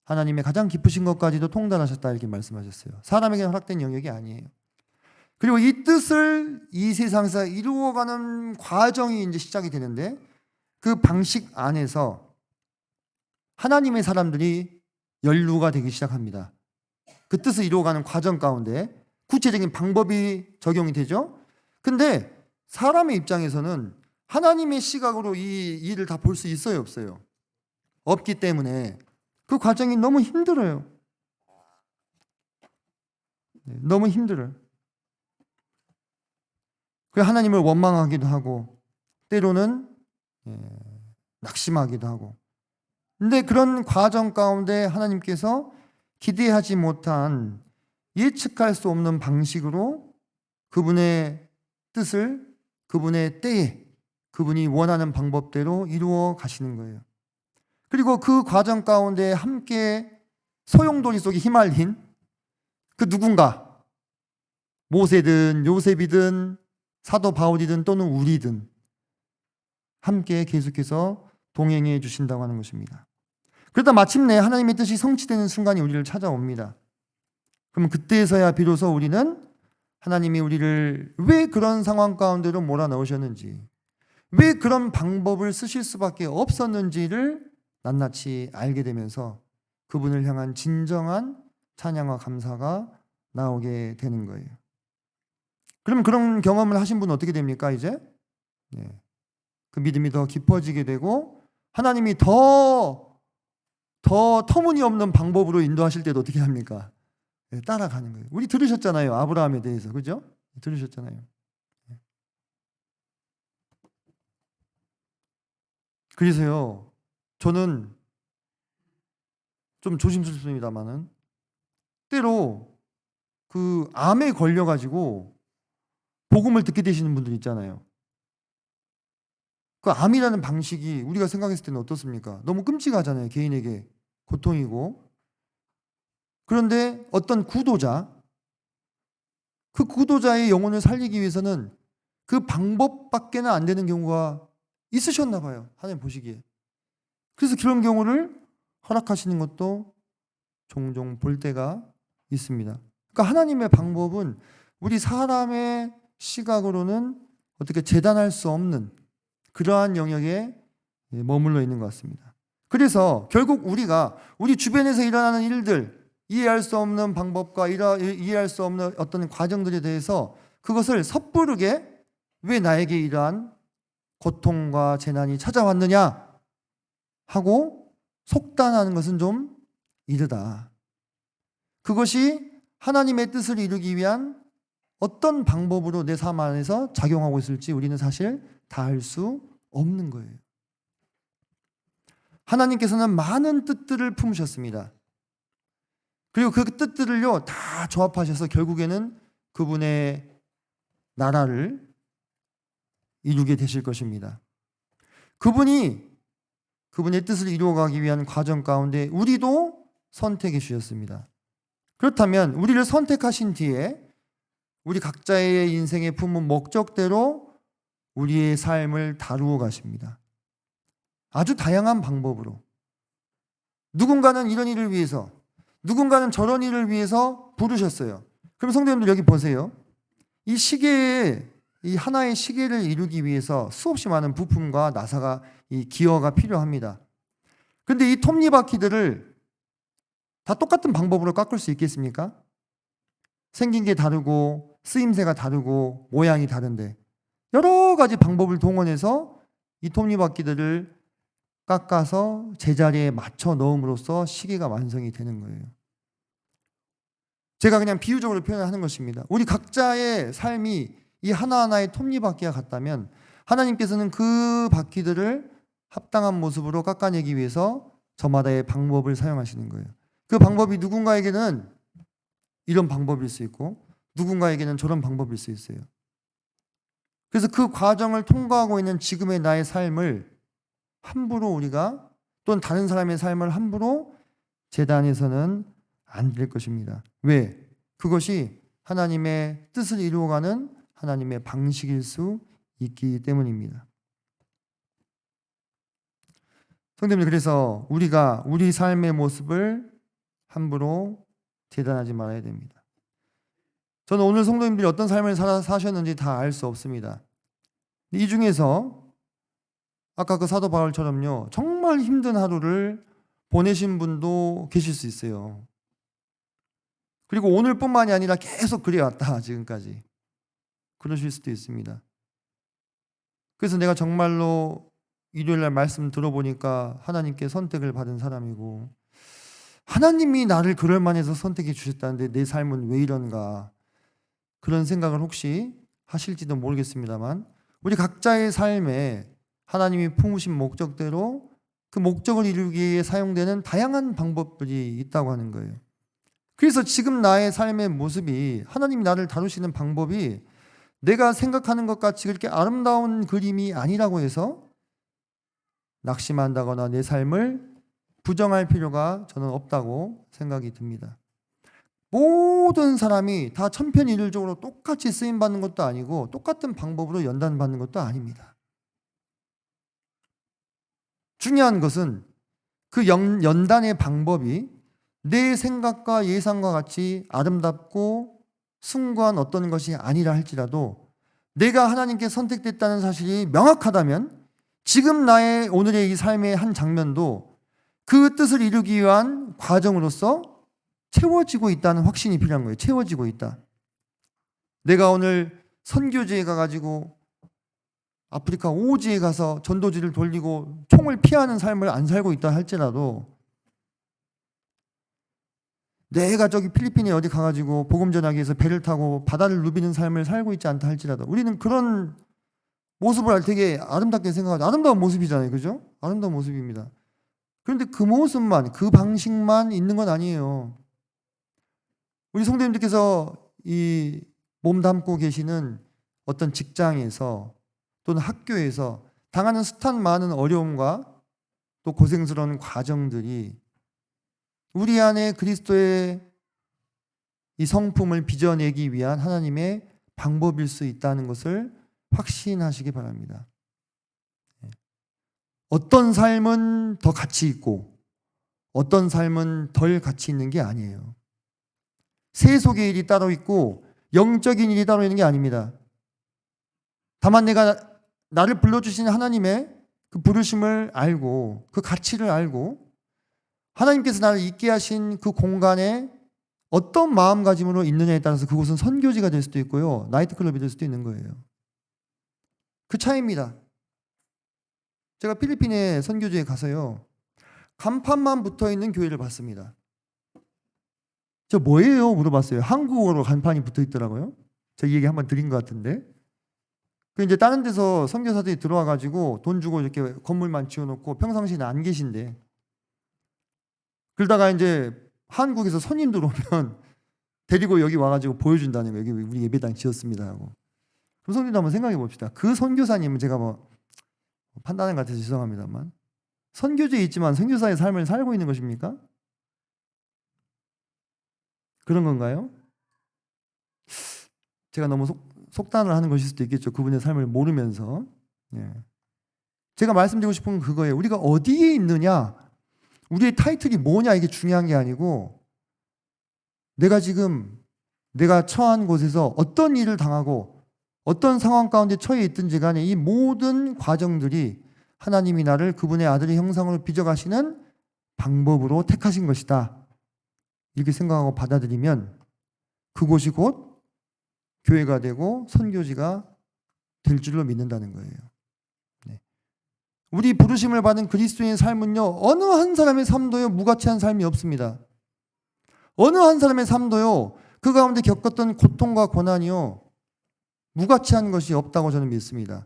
하나님의 가장 깊으신 것까지도 통달하셨다 이렇게 말씀하셨어요. 사람에게 허락된 영역이 아니에요. 그리고 이 뜻을 이 세상에서 이루어가는 과정이 이제 시작이 되는데 그 방식 안에서 하나님의 사람들이 연루가 되기 시작합니다. 그 뜻을 이루어가는 과정 가운데 구체적인 방법이 적용이 되죠. 근데 사람의 입장에서는 하나님의 시각으로 이 일을 다 볼 수 있어요, 없어요? 없기 때문에 그 과정이 너무 힘들어요. 너무 힘들어요. 그래서 하나님을 원망하기도 하고 때로는 낙심하기도 하고. 근데 그런 과정 가운데 하나님께서 기대하지 못한 예측할 수 없는 방식으로 그분의 뜻을 그분의 때에 그분이 원하는 방법대로 이루어 가시는 거예요. 그리고 그 과정 가운데 함께 소용돌이 속에 휘말린 그 누군가, 모세든 요셉이든 사도 바울이든 또는 우리든 함께 계속해서 동행해 주신다고 하는 것입니다. 그러다 마침내 하나님의 뜻이 성취되는 순간이 우리를 찾아옵니다. 그럼 그때서야 비로소 우리는 하나님이 우리를 왜 그런 상황 가운데로 몰아넣으셨는지, 왜 그런 방법을 쓰실 수밖에 없었는지를 낱낱이 알게 되면서 그분을 향한 진정한 찬양과 감사가 나오게 되는 거예요. 그럼 그런 경험을 하신 분은 어떻게 됩니까, 이제? 그 믿음이 더 깊어지게 되고 하나님이 더 터무니없는 방법으로 인도하실 때도 어떻게 합니까? 따라가는 거예요. 우리 들으셨잖아요. 아브라함에 대해서. 그죠? 들으셨잖아요. 그래서요, 저는 좀 조심스럽습니다만은 때로 그 암에 걸려가지고 복음을 듣게 되시는 분들 있잖아요. 그 암이라는 방식이 우리가 생각했을 때는 어떻습니까? 너무 끔찍하잖아요. 개인에게 고통이고. 그런데 어떤 구도자, 그 구도자의 영혼을 살리기 위해서는 그 방법밖에는 안 되는 경우가 있으셨나 봐요. 하나님 보시기에. 그래서 그런 경우를 허락하시는 것도 종종 볼 때가 있습니다. 그러니까 하나님의 방법은 우리 사람의 시각으로는 어떻게 재단할 수 없는 그러한 영역에 머물러 있는 것 같습니다. 그래서 결국 우리가 우리 주변에서 일어나는 일들, 이해할 수 없는 방법과 이해할 수 없는 어떤 과정들에 대해서 그것을 섣부르게 왜 나에게 이러한 고통과 재난이 찾아왔느냐 하고 속단하는 것은 좀 이르다. 그것이 하나님의 뜻을 이루기 위한 어떤 방법으로 내 삶 안에서 작용하고 있을지 우리는 사실 다 알 수 없는 거예요. 하나님께서는 많은 뜻들을 품으셨습니다. 그리고 그 뜻들을요 다 조합하셔서 결국에는 그분의 나라를 이루게 되실 것입니다. 그분의 뜻을 이루어가기 위한 과정 가운데 우리도 선택해 주셨습니다. 그렇다면 우리를 선택하신 뒤에 우리 각자의 인생에 품은 목적대로 우리의 삶을 다루어 가십니다. 아주 다양한 방법으로. 누군가는 이런 일을 위해서, 누군가는 저런 일을 위해서 부르셨어요. 그럼 성도님들 여기 보세요. 이 시계에 이 하나의 시계를 이루기 위해서 수없이 많은 부품과 나사가 이 기어가 필요합니다. 그런데 이 톱니바퀴들을 다 똑같은 방법으로 깎을 수 있겠습니까? 생긴 게 다르고 쓰임새가 다르고 모양이 다른데 여러 가지 방법을 동원해서 이 톱니바퀴들을 깎아서 제자리에 맞춰 넣음으로써 시계가 완성이 되는 거예요. 제가 그냥 비유적으로 표현하는 것입니다. 우리 각자의 삶이 이 하나하나의 톱니바퀴와 같다면 하나님께서는 그 바퀴들을 합당한 모습으로 깎아내기 위해서 저마다의 방법을 사용하시는 거예요. 그 방법이 누군가에게는 이런 방법일 수 있고 누군가에게는 저런 방법일 수 있어요. 그래서 그 과정을 통과하고 있는 지금의 나의 삶을 함부로 우리가 또는 다른 사람의 삶을 함부로 재단해서는 안 될 것입니다. 왜? 그것이 하나님의 뜻을 이루어가는 하나님의 방식일 수 있기 때문입니다. 성도님들, 그래서 우리가 우리 삶의 모습을 함부로 재단하지 말아야 됩니다. 저는 오늘 성도님들이 어떤 삶을 사셨는지 다 알 수 없습니다. 이 중에서 아까 그 사도 바울처럼요, 정말 힘든 하루를 보내신 분도 계실 수 있어요. 그리고 오늘뿐만이 아니라 계속 그래왔다, 지금까지. 그러실 수도 있습니다. 그래서 내가 정말로 일요일날 말씀 들어보니까 하나님께 선택을 받은 사람이고, 하나님이 나를 그럴 만해서 선택해 주셨다는데 내 삶은 왜 이런가, 그런 생각을 혹시 하실지도 모르겠습니다만, 우리 각자의 삶에 하나님이 품으신 목적대로 그 목적을 이루기 위해 사용되는 다양한 방법들이 있다고 하는 거예요. 그래서 지금 나의 삶의 모습이, 하나님이 나를 다루시는 방법이 내가 생각하는 것 같이 그렇게 아름다운 그림이 아니라고 해서 낙심한다거나 내 삶을 부정할 필요가 저는 없다고 생각이 듭니다. 모든 사람이 다 천편일률적으로 똑같이 쓰임받는 것도 아니고 똑같은 방법으로 연단받는 것도 아닙니다. 중요한 것은 그 연단의 방법이 내 생각과 예상과 같이 아름답고 숭고한 어떤 것이 아니라 할지라도 내가 하나님께 선택됐다는 사실이 명확하다면 지금 나의 오늘의 이 삶의 한 장면도 그 뜻을 이루기 위한 과정으로서 채워지고 있다는 확신이 필요한 거예요. 채워지고 있다. 내가 오늘 선교지에 가가지고 아프리카 오지에 가서 전도지를 돌리고 총을 피하는 삶을 안 살고 있다 할지라도, 내가 저기 필리핀에 어디 가가지고 복음 전하기 위해서 배를 타고 바다를 누비는 삶을 살고 있지 않다 할지라도 우리는 그런 모습을 되게 아름답게 생각하죠. 아름다운 모습이잖아요. 그죠? 아름다운 모습입니다. 그런데 그 모습만, 그 방식만 있는 건 아니에요. 우리 성도님들께서 이 몸담고 계시는 어떤 직장에서 또는 학교에서 당하는 숱한 많은 어려움과 또 고생스러운 과정들이 우리 안에 그리스도의 이 성품을 빚어내기 위한 하나님의 방법일 수 있다는 것을 확신하시기 바랍니다. 어떤 삶은 더 가치 있고 어떤 삶은 덜 가치 있는 게 아니에요. 세속의 일이 따로 있고 영적인 일이 따로 있는 게 아닙니다. 다만 내가 나를 불러주신 하나님의 그 부르심을 알고 그 가치를 알고 하나님께서 나를 있게 하신 그 공간에 어떤 마음가짐으로 있느냐에 따라서 그곳은 선교지가 될 수도 있고요, 나이트클럽이 될 수도 있는 거예요. 그 차이입니다. 제가 필리핀에 선교지에 가서요, 간판만 붙어있는 교회를 봤습니다. 저 뭐예요? 물어봤어요. 한국어로 간판이 붙어있더라고요. 제가 이 얘기 한번 드린 것 같은데, 그 이제 다른 데서 선교사들이 들어와가지고 돈 주고 이렇게 건물만 지어놓고 평상시에는 안 계신데, 그러다가 이제 한국에서 손님들 오면 데리고 여기 와가지고 보여준다는 거예요. 여기 우리 예배당 지었습니다 하고. 그럼 성도님도 한번 생각해 봅시다. 그 선교사님은, 제가 뭐 판단한 것 같아서 죄송합니다만, 선교지에 있지만 선교사의 삶을 살고 있는 것입니까? 그런 건가요? 제가 너무 속단을 하는 것일 수도 있겠죠. 그분의 삶을 모르면서. 예. 제가 말씀드리고 싶은 건 그거예요. 우리가 어디에 있느냐, 우리의 타이틀이 뭐냐, 이게 중요한 게 아니고, 내가 지금 내가 처한 곳에서 어떤 일을 당하고 어떤 상황 가운데 처해 있든지 간에 이 모든 과정들이 하나님이 나를 그분의 아들의 형상으로 빚어가시는 방법으로 택하신 것이다, 이렇게 생각하고 받아들이면 그곳이 곧 교회가 되고 선교지가 될 줄로 믿는다는 거예요. 네. 우리 부르심을 받은 그리스도인의 삶은요, 어느 한 사람의 삶도요 무가치한 삶이 없습니다. 어느 한 사람의 삶도요 그 가운데 겪었던 고통과 고난이요 무가치한 것이 없다고 저는 믿습니다.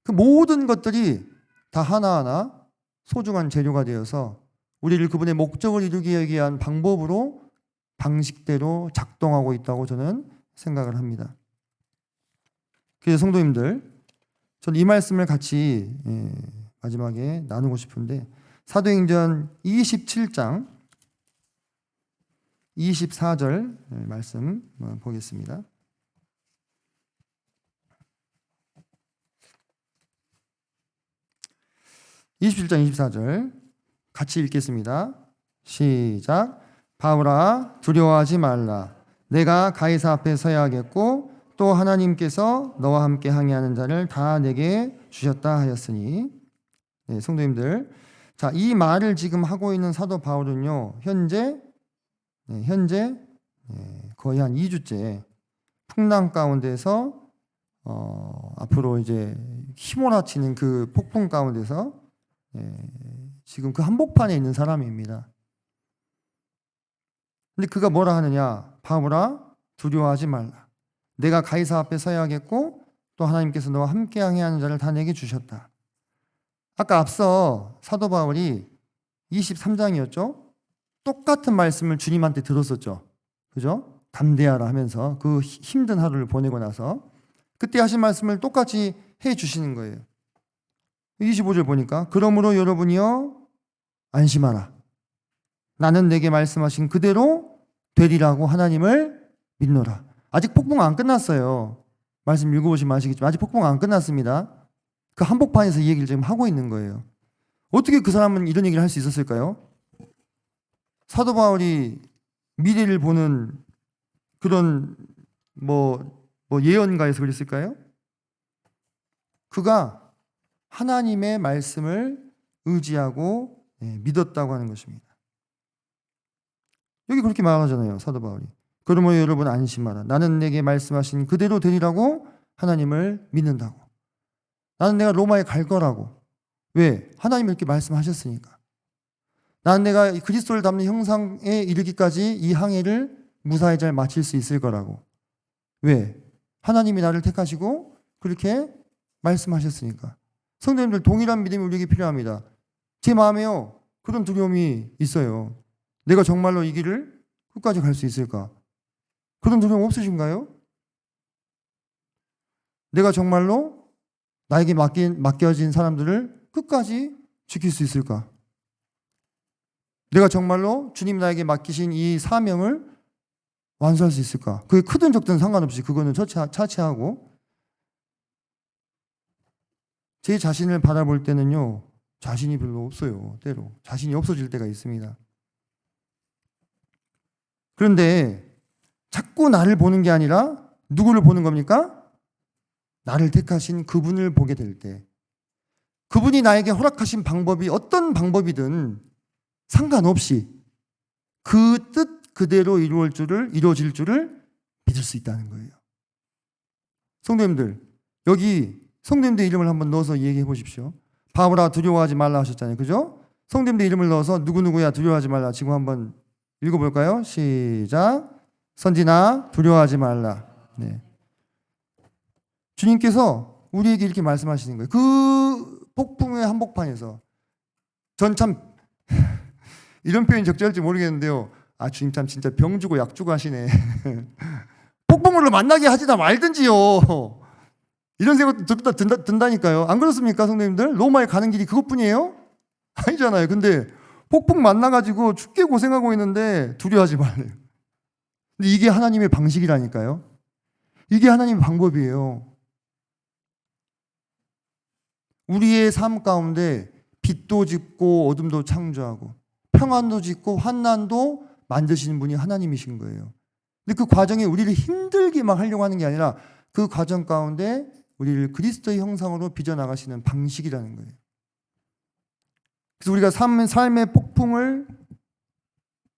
그 모든 것들이 다 하나하나 소중한 재료가 되어서 우리를 그분의 목적을 이루기 위한 방법으로, 방식대로 작동하고 있다고 저는 생각을 합니다. 그래서 성도님들, 저는 이 말씀을 같이 마지막에 나누고 싶은데 사도행전 27장 24절 말씀 보겠습니다. 27장 24절 같이 읽겠습니다. 시작. 바울아 두려워하지 말라. 내가 가이사 앞에 서야 하겠고 또 하나님께서 너와 함께 항해하는 자를 다 내게 주셨다 하였으니. 네, 성도님들, 자, 이 말을 지금 하고 있는 사도 바울은요, 현재 거의 한 2주째 풍랑 가운데서 앞으로 이제 휘몰아치는 그 폭풍 가운데서 지금 그 한복판에 있는 사람입니다. 근데 그가 뭐라 하느냐? 바울아 두려워하지 말라. 내가 가이사 앞에 서야 하겠고 또 하나님께서 너와 함께 항해하는 자를 다 내게 주셨다. 아까 앞서 사도 바울이 23장이었죠? 똑같은 말씀을 주님한테 들었었죠. 그죠? 담대하라 하면서 그 힘든 하루를 보내고 나서 그때 하신 말씀을 똑같이 해 주시는 거예요. 25절 보니까 그러므로 여러분이여 안심하라. 나는 내게 말씀하신 그대로 되리라고 하나님을 믿노라. 아직 폭풍 안 끝났어요. 말씀 읽어보시면 아시겠지만 아직 폭풍 안 끝났습니다. 그 한복판에서 이 얘기를 지금 하고 있는 거예요. 어떻게 그 사람은 이런 얘기를 할 수 있었을까요? 사도 바울이 미래를 보는 그런 예언가에서 그랬을까요? 그가 하나님의 말씀을 의지하고 믿었다고 하는 것입니다. 여기 그렇게 말하잖아요, 사도 바울이. 그러므로 여러분 안심하라. 나는 내게 말씀하신 그대로 되리라고 하나님을 믿는다고. 나는 내가 로마에 갈 거라고. 왜? 하나님이 이렇게 말씀하셨으니까. 나는 내가 그리스도를 닮는 형상에 이르기까지 이 항해를 무사히 잘 마칠 수 있을 거라고. 왜? 하나님이 나를 택하시고 그렇게 말씀하셨으니까. 성도님들, 동일한 믿음이 우리에게 필요합니다. 제 마음에요, 그런 두려움이 있어요. 내가 정말로 이 길을 끝까지 갈 수 있을까? 그런 두려움 없으신가요? 내가 정말로 나에게 맡겨진 사람들을 끝까지 지킬 수 있을까? 내가 정말로 주님 나에게 맡기신 이 사명을 완수할 수 있을까? 그게 크든 적든 상관없이 그거는 차치하고 제 자신을 바라볼 때는요, 자신이 별로 없어요. 때로 자신이 없어질 때가 있습니다. 그런데 자꾸 나를 보는 게 아니라 누구를 보는 겁니까? 나를 택하신 그분을 보게 될 때, 그분이 나에게 허락하신 방법이 어떤 방법이든 상관없이 그 뜻 그대로 이루어질 줄을 믿을 수 있다는 거예요. 성도님들, 여기 성도님들 이름을 한번 넣어서 얘기해 보십시오. 바울아 두려워하지 말라 하셨잖아요. 그죠? 성도님들 이름을 넣어서 누구누구야 두려워하지 말라. 지금 한번 읽어볼까요? 시작. 선진아 두려워하지 말라. 네. 주님께서 우리에게 이렇게 말씀하시는 거예요. 그 폭풍의 한복판에서. 전 참 이런 표현이 적절할지 모르겠는데요. 아, 주님 참 진짜 병 주고 약 주고 하시네. 폭풍으로 만나게 하지나 말든지요. 이런 생각도 든다니까요. 안 그렇습니까, 성도님들? 로마에 가는 길이 그것뿐이에요? 아니잖아요. 근데 폭풍 만나가지고 죽게 고생하고 있는데 두려워하지 말래요. 근데 이게 하나님의 방식이라니까요. 이게 하나님의 방법이에요. 우리의 삶 가운데 빛도 짓고 어둠도 창조하고 평안도 짓고 환난도 만드시는 분이 하나님이신 거예요. 근데 그 과정에 우리를 힘들게 막 하려고 하는 게 아니라 그 과정 가운데 우리를 그리스도의 형상으로 빚어나가시는 방식이라는 거예요. 그래서 우리가 삶의 폭풍을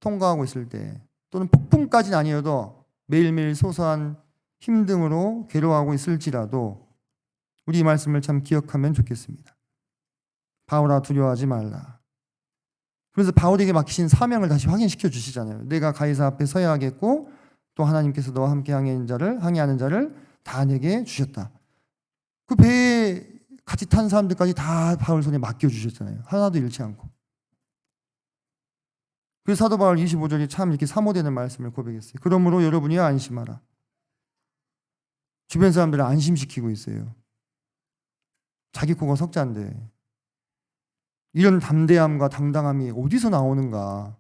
통과하고 있을 때, 또는 폭풍까지는 아니어도 매일매일 소소한 힘듦으로 괴로워하고 있을지라도 우리 이 말씀을 참 기억하면 좋겠습니다. 바울아 두려워하지 말라. 그래서 바울에게 맡기신 사명을 다시 확인시켜 주시잖아요. 내가 가이사 앞에 서야 하겠고 또 하나님께서 너와 함께 항해하는 자를 다 내게 주셨다. 그 배에 같이 탄 사람들까지 다 바울 손에 맡겨주셨잖아요. 하나도 잃지 않고. 그래서 사도 바울 25절이 참 이렇게 사모되는 말씀을 고백했어요. 그러므로 여러분이 안심하라. 주변 사람들을 안심시키고 있어요. 자기 코가 석자인데 이런 담대함과 당당함이 어디서 나오는가?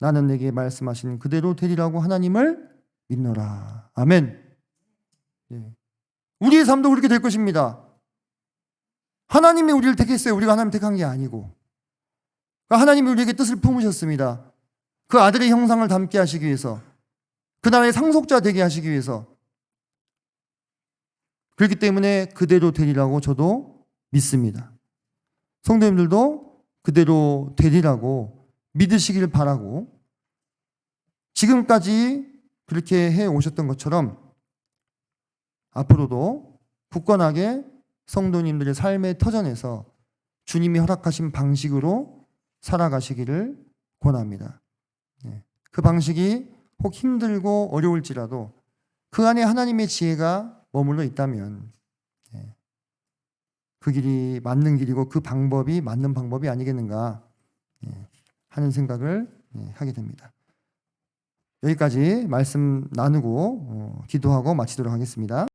나는 내게 말씀하신 그대로 되리라고 하나님을 믿노라. 아멘. 예. 우리의 삶도 그렇게 될 것입니다. 하나님이 우리를 택했어요. 우리가 하나님 택한 게 아니고. 하나님이 우리에게 뜻을 품으셨습니다. 그 아들의 형상을 담게 하시기 위해서, 그 나라의 상속자 되게 하시기 위해서. 그렇기 때문에 그대로 되리라고 저도 믿습니다. 성도님들도 그대로 되리라고 믿으시길 바라고, 지금까지 그렇게 해 오셨던 것처럼 앞으로도 굳건하게 성도님들의 삶의 터전에서 주님이 허락하신 방식으로 살아가시기를 권합니다. 그 방식이 혹 힘들고 어려울지라도 그 안에 하나님의 지혜가 머물러 있다면 그 길이 맞는 길이고 그 방법이 맞는 방법이 아니겠는가 하는 생각을 하게 됩니다. 여기까지 말씀 나누고 기도하고 마치도록 하겠습니다.